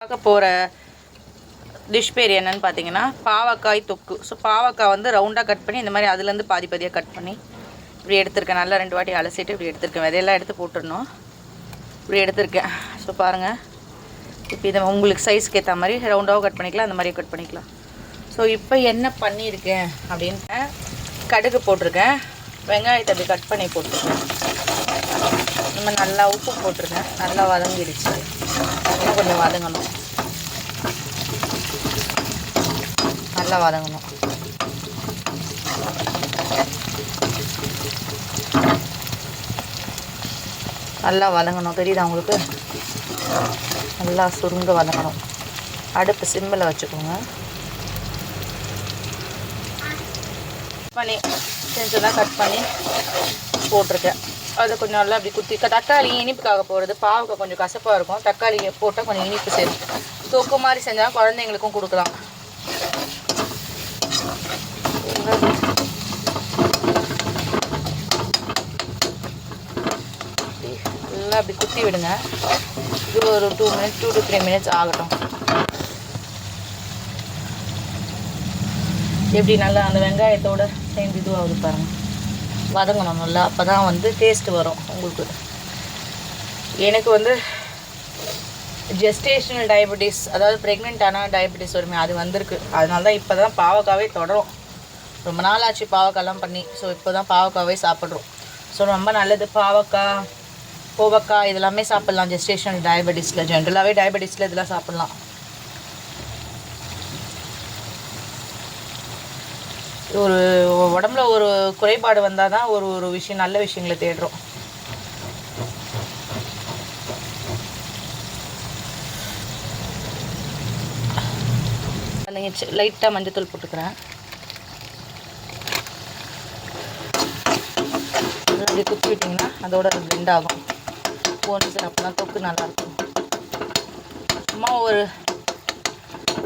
பார்க்க போகிற டிஷ் பேர் என்னன்னு பார்த்தீங்கன்னா பாவக்காய் தொக்கு. ஸோ பாவக்காய் வந்து ரவுண்டாக கட் பண்ணி இந்த மாதிரி அதுலேருந்து பாதி பாதியாக கட் பண்ணி இப்படி எடுத்திருக்கேன். நல்லா 2 வாட்டி அலசிட்டு இப்படி எடுத்திருக்கேன். விதையெல்லாம் எடுத்து போட்டுடணும். இப்படி எடுத்திருக்கேன். ஸோ பாருங்கள், இப்போ இதை உங்களுக்கு சைஸ்க்கு ஏற்ற மாதிரி ரவுண்டாகவும் கட் பண்ணிக்கலாம், அந்த மாதிரி கட் பண்ணிக்கலாம். ஸோ இப்போ என்ன பண்ணியிருக்கேன் அப்படின்னு கடுகு போட்டிருக்கேன், வெங்காயத்தை அப்படி கட் பண்ணி போட்டிருக்கேன். நம்ம நல்லா உப்பு போட்டிருக்கேன். நல்லா வதங்கிடுச்சு. இன்னும் கொஞ்சம் வதங்கணும், நல்லா வதங்கணும். நல்லா வதங்கணும், தெரியுதா உங்களுக்கு? நல்லா சுருங்க வதங்கணும். அடுப்பு சிம்மில் வச்சுக்கோங்க. பண்ணி செஞ்சதான் கட் பண்ணி போட்டிருக்கேன். அதை கொஞ்சம் நல்லா அப்படி குத்தி, தக்காளி இனிப்புக்காக போடுறது. பாவக்காய் கொஞ்சம் கசப்பாக இருக்கும், தக்காளி போட்டால் கொஞ்சம் இனிப்பு சேர்த்து தொக்கு மாதிரி செஞ்சால் குழந்தைங்களுக்கும் கொடுக்கலாம். நல்லா அப்படி குத்தி விடுங்க. இது ஒரு 2 to 3 minutes ஆகட்டும். எப்படி நல்லா அந்த வெங்காயத்தோடு சேர்ந்து இதுவாகுது பாருங்கள், வதங்கணும் நல்லா. அப்போ தான் வந்து டேஸ்ட்டு வரும் உங்களுக்கு. எனக்கு வந்து ஜெஸ்டேஷனல் டயபெட்டிஸ், அதாவது ப்ரெக்னென்ட்டான டயபெட்டிஸ் வருமே, அது வந்திருக்கு. அதனால தான் இப்போ தான் பாவக்காவே தொடரும். ரொம்ப நாள் ஆச்சு பாவக்காய்லாம் பண்ணி. ஸோ இப்போ தான் பாவக்காவே சாப்பிட்றோம். ஸோ ரொம்ப நல்லது. பாவக்காய், கோவக்காய் இதெல்லாமே சாப்பிட்லாம் ஜெஸ்டேஷனல் டயபெட்டிஸில். ஜென்ரலாகவே டயபெட்டிஸில் இதெல்லாம் சாப்பிட்லாம். ஒரு உடம்புல ஒரு குறைபாடு வந்தால் தான் ஒரு விஷயம், நல்ல விஷயங்களை தேடுறோம். லைட்டாக மஞ்சத்தூள் போட்டுக்கிறேன். அப்படி குத்தி விட்டிங்கன்னா அதோட பிளெண்ட் ஆகும். போனது அப்போலாம் தொக்கு நல்லாயிருக்கும். சும்மா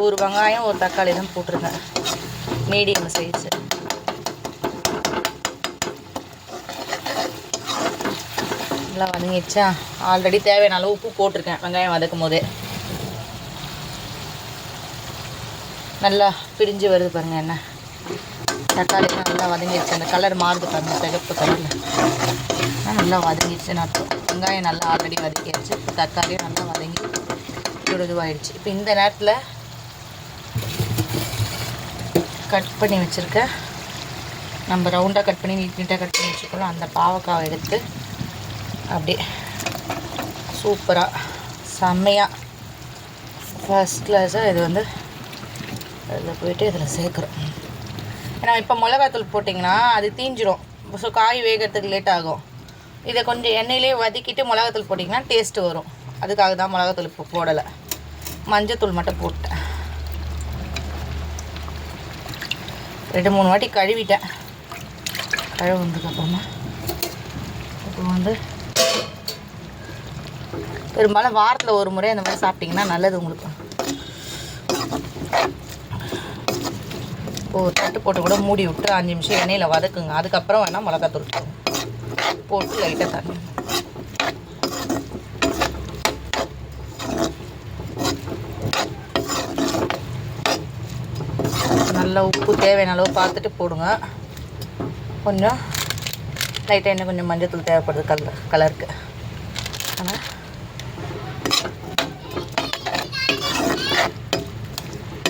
ஒரு வெங்காயம் ஒரு தக்காளி தான் போட்டிருக்கேன், மீடியம் சைஸு. நல்லா வதங்கிடுச்சா? ஆல்ரெடி தேவையான அளவு உப்பு போட்டிருக்கேன் வெங்காயம் வதக்கும் போதே. நல்லா பிரிஞ்சு வருது பாருங்கள் எண்ணெய். தக்காளிலாம் நல்லா வதங்கிடுச்சு. அந்த கலர் மாறுது பாருங்கள், சிகப்பு கலரில். நல்லா வதங்கிடுச்சுன்னு அர்த்தம். வெங்காயம் நல்லா ஆல்ரெடி வதக்கிடுச்சு. இப்போ தக்காளியும் நல்லா வதங்கி இவ்வளோ இதுவாகிடுச்சு. இப்போ இந்த நேரத்தில் கட் பண்ணி வச்சுருக்க, நம்ம ரவுண்டாக கட் பண்ணி நீட்டாக கட் பண்ணி வச்சுக்கிறோம் அந்த பாவக்காவை எடுத்து அப்படியே சூப்பராக செம்மையாக ஃபஸ்ட் கிளாஸாக இது வந்து அதில் போய்ட்டு இதில் சேர்க்குறோம். ஏன்னா இப்போ மிளகாத்தூள் போட்டிங்கன்னா அது தீஞ்சிடும். ஸோ காய் வேகிறதுக்கு லேட் ஆகும். இதை கொஞ்சம் எண்ணெயிலே வதக்கிட்டு மிளகாத்தூள் போட்டிங்கன்னா டேஸ்ட்டு வரும். அதுக்காக தான் மிளகாத்தூள் இப்போ போடலை, மஞ்சத்தூள் மட்டும் போட்டேன். 2-3 வாட்டி கழுவிட்டேன். கழுவுனதுக்கப்புறமா இப்போ வந்து பெரும்பாலும் வாரத்தில் ஒரு முறை அந்த மாதிரி சாப்பிட்டிங்கன்னா நல்லது உங்களுக்கு. ஒரு தட்டு போட்டு கூட மூடி விட்டு 5 நிமிஷம் எண்ணெயில் வதக்குங்க. அதுக்கப்புறம் வேணால் மிளகாத்தூள் போட்டு லைட்டாக தண்ணி. நல்லா உப்பு தேவையான அளவு பார்த்துட்டு போடுங்க. கொஞ்சம் லைட்டாக எண்ணெய், கொஞ்சம் மஞ்சள் தேவைப்படுது கலருக்கு. ஆனால்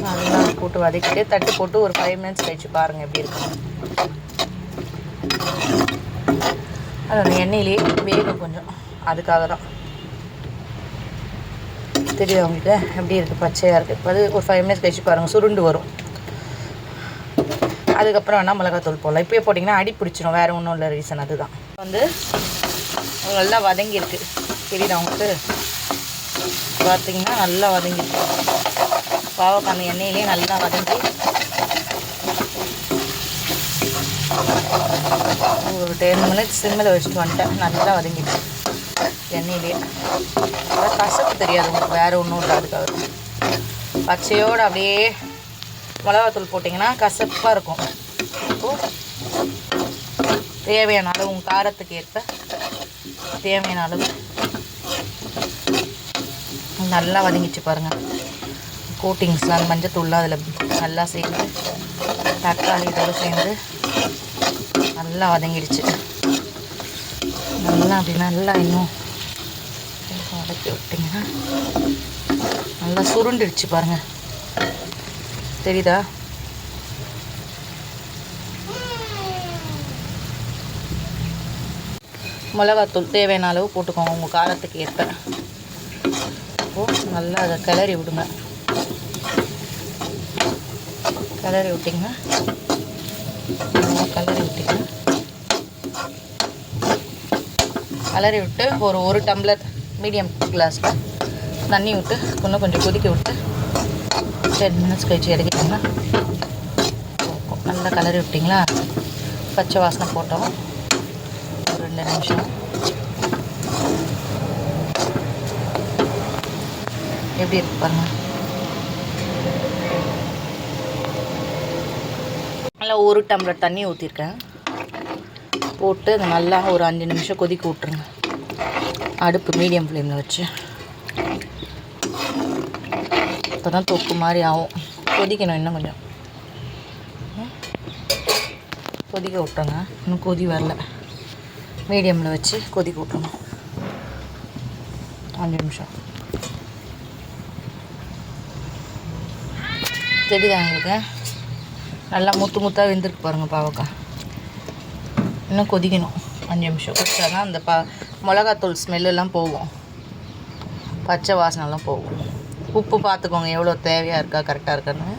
நல்லா போட்டு வதக்கிட்டு தட்டு போட்டு ஒரு 5 minutes கழிச்சு பாருங்கள் எப்படி இருக்கு. அதோட எண்ணெயிலே வேகும் கொஞ்சம், அதுக்காக தான். தெரியும் அவங்களுக்கு எப்படி இருக்குது, பச்சையாக இருக்குது. இப்போ அது ஒரு 5 minutes கழிச்சு பாருங்கள், சுருண்டு வரும். அதுக்கப்புறம் வேணால் மிளகாத்தூள் போடலாம். இப்போயே போட்டிங்கன்னா அடி பிடிச்சிடும், வேறு ஒன்றும் இல்லை ரீசன் அதுதான். வந்து நல்லா வதங்கியிருக்கு, தெரியுது அவங்களுக்கு. பார்த்திங்கன்னா நல்லா வதங்கிருக்கு பாவக்காய். அந்த எண்ணெயிலே நல்லா வதங்கி ஒரு 10 minutes சிம்மில் வச்சுட்டு வந்துட்டேன். நல்லா வதங்கிடுச்சு எண்ணெயிலே. அதான் கசப்பு தெரியாது உங்களுக்கு, வேறு ஒன்றும் இல்லை. அதுக்காக பச்சையோடு அப்படியே மிளகாத்தூள் போட்டிங்கன்னா கசப்பாக இருக்கும். இப்போது தேவையான அளவு உங்கள் காரத்துக்கு ஏற்ப தேவையான அளவு நல்லா வதங்கிச்சு பாருங்கள். கோட்டிங்ஸ்லாம் மஞ்சத்தூள்லாம் அதில் நல்லா சேர்ந்து தக்காளி இதோடு சேர்ந்து நல்லா வதங்கிடுச்சு. நல்லா அப்படி நல்லா இன்னும் வதக்கி விட்டிங்கன்னா நல்லா சுருண்டுடுச்சு பாருங்கள். தெரியுதா? மிளகாத்தூள் தேவையான அளவு போட்டுக்கோங்க உங்கள் காரத்துக்கு ஏற்ப. இப்போது நல்லா அதை கிளறி விடுங்க. கிளறி விட்டிங்கன்னா கிளறி விட்டு ஒரு டம்ளர் மீடியம் கிளாஸில் தண்ணி விட்டு இன்னும் கொஞ்சம் கொதிக்க விட்டு 10 மினிட்ஸ் கழிச்சு இறக்கிட்டோம்னா நல்லா கிளறி விட்டிங்களா? பச்சை வாசனை போட்டோம். ஒரு 2 நிமிஷம் எப்படி இருக்கு பாருங்கள். நல்லா ஒரு டம்ளர் தண்ணி ஊற்றிருக்கேன். போட்டு அதை நல்லா ஒரு 5 நிமிஷம் கொதிக்க விட்ருங்க. அடுப்பு மீடியம் ஃப்ளேமில் வச்சு. இப்போ தான் தொக்கு மாதிரி ஆகும். கொதிக்கணும், இன்னும் கொஞ்சம் கொதிக்க விட்டோங்க. இன்னும் கொதி வரல. மீடியமில் வச்சு கொதிக்க விட்டணும் 5 நிமிஷம். தெரியுதா எங்களுக்கு? நல்லா முத்தாக வெந்திருக்கு பாருங்கள் பாவக்காய். இன்னும் கொதிக்கணும் 5 நிமிஷம். கொதிச்சா தான் அந்த மிளகாத்தூள் ஸ்மெல்லாம் போகும், பச்சை வாசனைலாம் போகும். உப்பு பார்த்துக்கோங்க எவ்வளோ தேவையாக இருக்கா, கரெக்டாக இருக்கான்னு.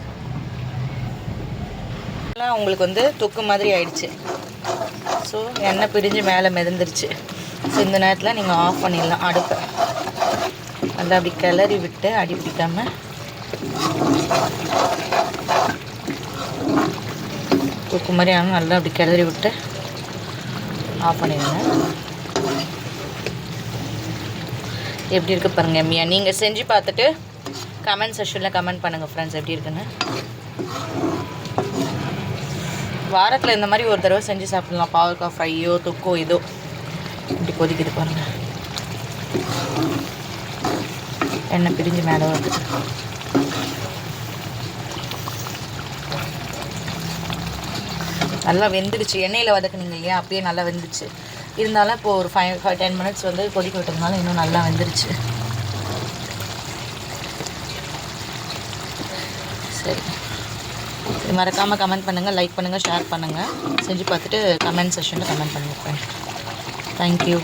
எல்லாம் உங்களுக்கு வந்து தொக்கு மாதிரி ஆயிடுச்சு. ஸோ எண்ணெய் பிரிஞ்சு மேலே மிதந்துருச்சு. ஸோ இந்த நேரத்தில் நீங்கள் ஆஃப் பண்ணிடலாம் அடுப்பை. நல்லா அப்படி கிளறி விட்டு அடி பிடிக்காமல் தொக்கு மாதிரி ஆனால் நல்லா அப்படி கிளறி விட்டு ஆஃப் பண்ணிடுங்க. எப்படி இருக்குது பாருங்கள் எம்மியா. நீங்கள் செஞ்சு பார்த்துட்டு கமெண்ட் செக்ஷனில் கமெண்ட் பண்ணுங்கள் ஃப்ரெண்ட்ஸ் எப்படி இருக்குன்னு. வாரத்தில் இந்த மாதிரி ஒரு தடவை செஞ்சு சாப்பிட்லாம். பாவக்காய் ஃப்ரையோ தொக்கோ ஏதோ. இப்படி கொதிக்குது பாருங்கள். எண்ணெய் பிரிஞ்சு மேலே வருது. நல்லா வெந்துடுச்சு. எண்ணெயில் வதக்குனீங்க இல்லையா, அப்படியே நல்லா வெந்துடுச்சு. இருந்தாலும் இப்போது ஒரு 5-10 மினிட்ஸ் வந்து கொதிக்க விட்டதுனால இன்னும் நல்லா வெந்துடுச்சு. சரி, மறக்காமல் கமெண்ட் பண்ணுங்கள், லைக் பண்ணுங்கள், ஷேர் பண்ணுங்கள். செஞ்சு பார்த்துட்டு கமெண்ட் செக்ஷனில் கமெண்ட் பண்ணுங்கள் ஃப்ரெண்ட். தேங்க்யூ.